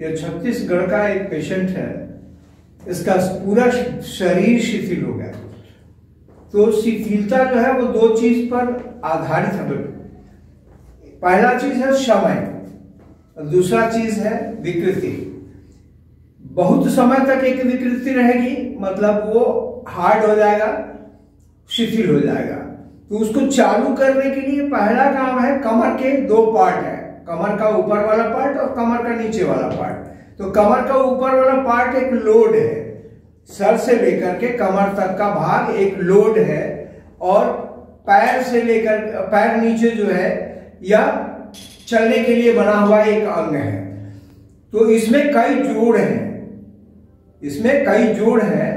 ये छत्तीसगढ़ का एक पेशेंट है, इसका पूरा शरीर शिथिल हो गया। तो शिथिलता जो है वो दो चीज पर आधारित है। पहला चीज है समय, दूसरा चीज है विकृति। बहुत समय तक एक विकृति रहेगी, मतलब वो हार्ड हो जाएगा, शिथिल हो जाएगा। तो उसको चालू करने के लिए पहला काम है, कमर के दो पार्ट है, कमर का ऊपर वाला पार्ट और कमर का नीचे वाला पार्ट। तो कमर का ऊपर वाला पार्ट एक लोड है, सर से लेकर के कमर तक का भाग एक लोड है, और पैर से लेकर पैर नीचे जो है या चलने के लिए बना हुआ एक अंग है। तो इसमें कई जोड़ हैं, इसमें कई जोड़ हैं,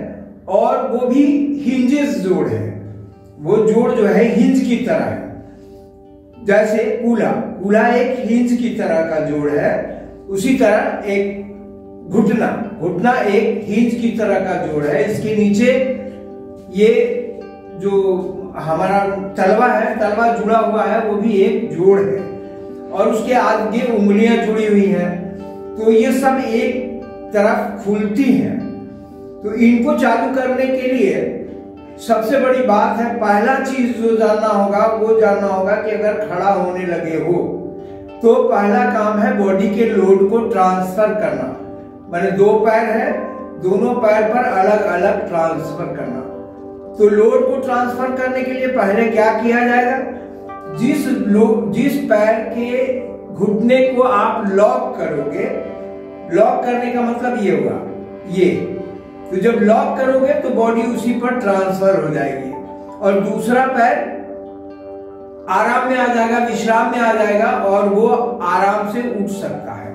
और वो भी हिंजेस जोड़ है। वो जोड़ जो है हिंज की तरह है, जैसे कूला एक हिंज की तरह का जोड़ है, उसी तरह एक घुटना एक हिंज की तरह का जोड़ है। इसके नीचे ये जो हमारा तलवा है, तलवा जुड़ा हुआ है, वो भी एक जोड़ है, और उसके आगे उंगलियां जुड़ी हुई हैं। तो ये सब एक तरफ खुलती हैं। तो इनको चालू करने के लिए सबसे बड़ी बात है, पहला चीज जो जानना होगा वो जानना होगा कि अगर खड़ा होने लगे हो तो पहला काम है बॉडी के लोड को ट्रांसफर करना। माने दो पैर है, दोनों पैर पर अलग अलग ट्रांसफर करना। तो लोड को ट्रांसफर करने के लिए पहले क्या किया जाएगा, जिस पैर के घुटने को आप लॉक करोगे, लॉक करने का मतलब ये होगा ये, तो जब लॉक करोगे तो बॉडी उसी पर ट्रांसफर हो जाएगी, और दूसरा पैर आराम में आ जाएगा, विश्राम में आ जाएगा, और वो आराम से उठ सकता है।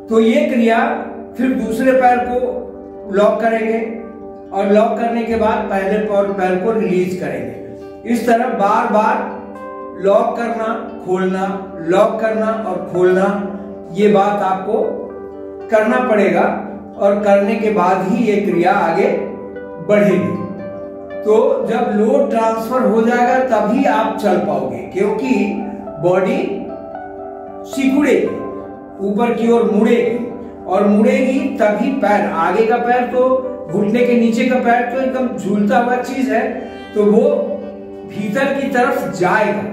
तो ये क्रिया फिर दूसरे पैर को लॉक करेंगे, और लॉक करने के बाद पहले पैर को रिलीज करेंगे। इस तरह बार बार लॉक करना, खोलना, लॉक करना और खोलना, ये बात आपको करना पड़ेगा, और करने के बाद ही ये क्रिया आगे बढ़ेगी। तो जब लोड ट्रांसफर हो जाएगा तभी आप चल पाओगे, क्योंकि बॉडी सिकुड़ेगी, ऊपर की ओर मुड़ेगी, और मुड़ेगी तभी पैर, आगे का पैर तो घुटने के नीचे का पैर तो एकदम झूलता हुआ चीज है, तो वो भीतर की तरफ जाएगा,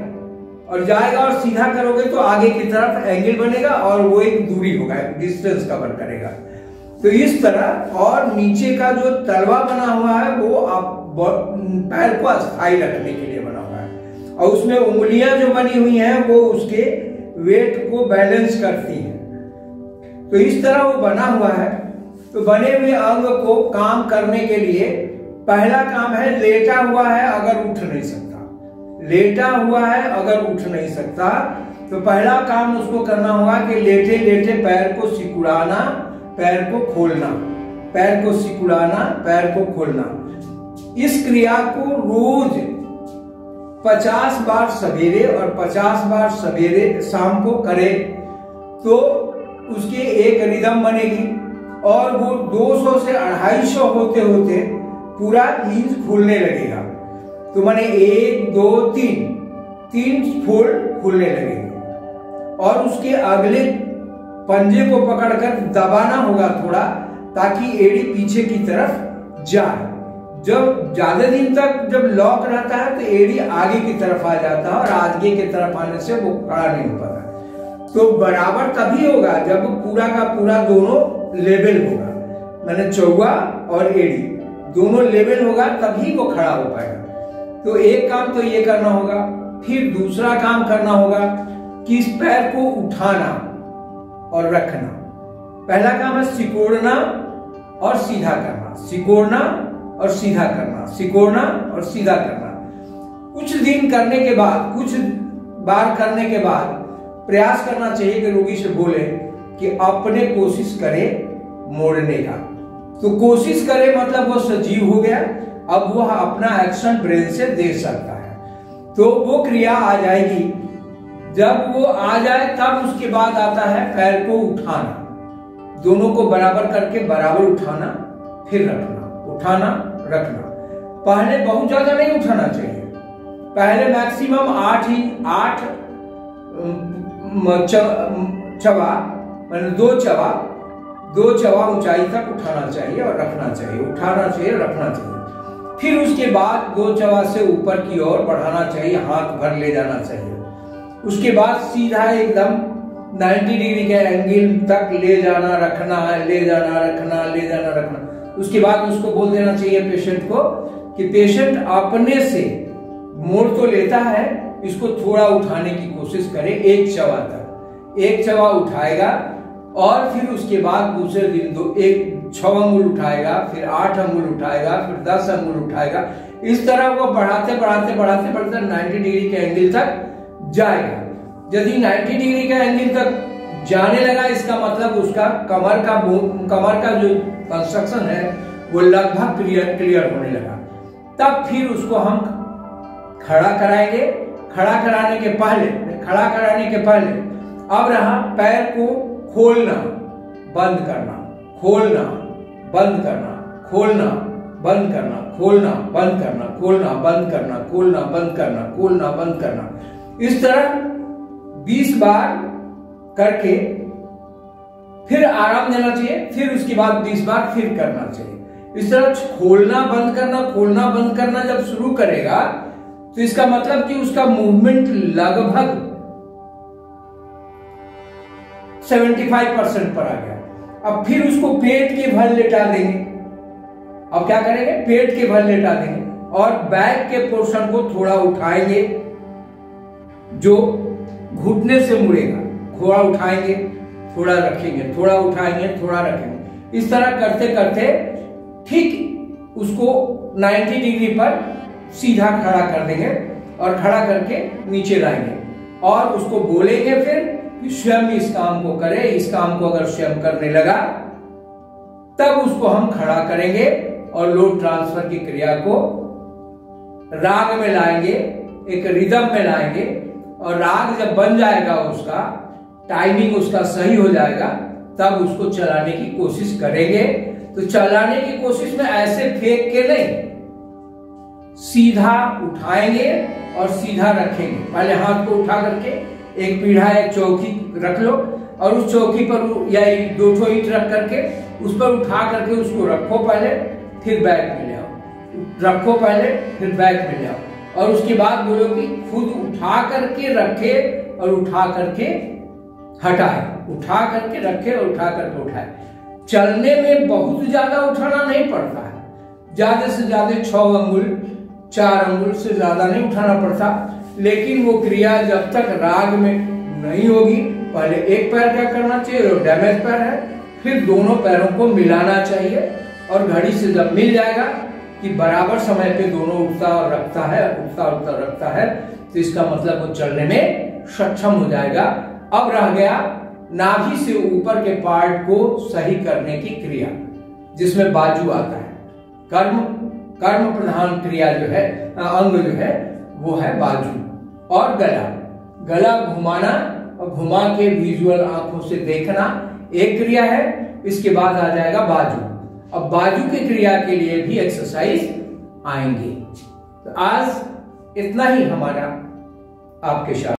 और सीधा करोगे तो आगे की तरफ एंगल बनेगा, और वो एक दूरी होगा, डिस्टेंस कवर करेगा। तो इस तरह, और नीचे का जो तलवा बना हुआ है वो आप पैर को अस्थायी रखने के लिए बना हुआ है, और उसमें उंगलियां जो बनी हुई हैं वो उसके वेट को बैलेंस करती हैं। तो इस तरह वो बना हुआ है। तो बने हुए अंग को काम करने के लिए पहला काम है, लेटा हुआ है अगर उठ नहीं सकता, लेटा हुआ है अगर उठ नहीं सकता, तो पहला काम उसको करना होगा कि लेटे लेटे पैर को सिकुड़ाना, पैर को खोलना, पैर को सिकुड़ाना, पैर को खोलना। इस क्रिया को रोज 50 बार सवेरे और 50 बार सवेरे शाम को करे, तो उसकी एक रिदम बनेगी, और वो 200 से 250 होते होते पूरा हिंज खुलने लगेगा। तो माने 1 2 3 फोल्ड खुलने लगेंगे, और उसके अगले पंजे को पकड़कर दबाना होगा थोड़ा, ताकि एड़ी पीछे की तरफ जाए। जब ज्यादा दिन तक जब लॉक रहता है तो एड़ी आगे की तरफ आ जाता है, और आगे की तरफ आने से वो खड़ा नहीं हो पाता। तो बराबर तभी होगा जब पूरा का पूरा दोनों लेवल होगा, मैंने चौवा और एड़ी दोनों लेवल होगा, तभी वो खड़ा हो पाएगा। तो एक काम तो ये करना होगा। फिर दूसरा काम करना होगा कि इस पैर को उठाना और रखना। पहला काम है सिकोड़ना और सीधा करना, सिकोड़ना और सीधा करना, सिकोड़ना और सीधा करना। कुछ दिन करने के बाद, कुछ बार करने के बाद प्रयास करना चाहिए कि रोगी से बोले कि अपने कोशिश करे मोड़ने का। तो कोशिश करे मतलब वो सजीव हो गया, अब वह अपना एक्शन ब्रेन से दे सकता है। तो वो क्रिया आ जाएगी। जब वो आ जाए तब उसके बाद आता है पैर को उठाना, दोनों को बराबर करके बराबर उठाना, फिर रखना, उठाना रखना। पहले बहुत ज्यादा नहीं उठाना चाहिए, पहले मैक्सिमम 8 चवा, मतलब 2 चवा 2 चवा ऊंचाई तक उठाना चाहिए और रखना चाहिए, उठाना चाहिए, रखना चाहिए। फिर उसके बाद 2 चवा से ऊपर की ओर बढ़ाना चाहिए, हाथ भर ले जाना चाहिए। उसके बाद सीधा एकदम 90 डिग्री के एंगल तक ले जाना, रखना है, ले जाना, रखना, ले जाना, रखना। उसके बाद उसको बोल देना चाहिए पेशेंट को कि पेशेंट अपने से मोड़ तो लेता है, इसको थोड़ा उठाने की कोशिश करे 1 चवा तक। 1 चवा उठाएगा और फिर उसके बाद दूसरे दिन 6 अंगुल उठाएगा, फिर 8 अंगुल उठाएगा, फिर 10 अंगुल उठाएगा। इस तरह वो बढ़ाते बढ़ाते बढ़ाते बढ़ाते 90 डिग्री के एंगल तक जाएगा। यदि 90 डिग्री का एंगल तक जाने लगा, इसका मतलब उसका कमर का जो कंस्ट्रक्शन है वो लगभग क्लियर होने लगा। तब फिर उसको हम खड़ा कराएंगे। खड़ा कराने के पहले अब रहा पैर को खोलना, बंद करना, खोलना, बंद करना, खोलना, बंद करना, खोलना, बंद करना, खोलना, बंद करना, खोलना, बंद करना, खोलना, बंद करना। इस तरह 20 बार करके फिर आराम देना चाहिए। फिर उसके बाद 20 बार फिर करना चाहिए। इस तरह खोलना बंद करना, खोलना बंद करना जब शुरू करेगा तो इसका मतलब कि उसका मूवमेंट लगभग 75% पर आ गया। अब फिर उसको पेट के बल लेटा देंगे। अब क्या करेंगे? पेट के बल लेटा देंगे और बैक के पोर्शन को थोड़ा उठाएंगे, जो घुटने से मुड़ेगा। थोड़ा उठाएंगे, थोड़ा रखेंगे, थोड़ा उठाएंगे, थोड़ा रखेंगे। इस तरह करते करते ठीक उसको 90 डिग्री पर सीधा खड़ा कर देंगे और खड़ा करके नीचे लाएंगे और उसको बोलेंगे फिर कि स्वयं इस काम को करे। इस काम को अगर स्वयं करने लगा तब उसको हम खड़ा करेंगे और लोड ट्रांसफर की क्रिया को राग में लाएंगे, एक रिदम में लाएंगे। और राग जब बन जाएगा, उसका टाइमिंग उसका सही हो जाएगा, तब उसको चलाने की कोशिश करेंगे। तो चलाने की कोशिश में ऐसे फेंक के नहीं, सीधा उठाएंगे और सीधा रखेंगे। पहले हाथ को उठा करके एक पीढ़ा, एक चौकी रख लो और उस चौकी पर या 2 ईंट रख करके उस पर उठा करके उसको रखो पहले, फिर बैक में ले आओ। रखो पहले, फिर बैक में ले आओ। और उसके बाद बोलो कि खुद उठा करके रखे और उठा करके हटाए, उठा करके रखे और उठा करके उठाए। चलने में बहुत ज्यादा उठाना नहीं पड़ता है, ज्यादा से ज्यादा 6 अंगुल 4 अंगुल से ज्यादा नहीं उठाना पड़ता। लेकिन वो क्रिया जब तक राग में नहीं होगी, पहले एक पैर क्या करना चाहिए, जो डैमेज पैर है, फिर दोनों पैरों को मिलाना चाहिए। और घड़ी से जब मिल जाएगा कि बराबर समय पे दोनों उठता और रखता है, उठता उठता रखता है, तो इसका मतलब वो चलने में सक्षम हो जाएगा। अब रह गया नाभि से ऊपर के पार्ट को सही करने की क्रिया, जिसमें बाजू आता है। कर्म प्रधान क्रिया जो है, अंग जो है, वो है बाजू। और गला घुमाना और घुमा के विजुअल आंखों से देखना एक क्रिया है। इसके बाद आ जाएगा बाजू। अब बाजू की क्रिया के लिए भी एक्सरसाइज आएंगे। तो आज इतना ही हमारा आपके साथ।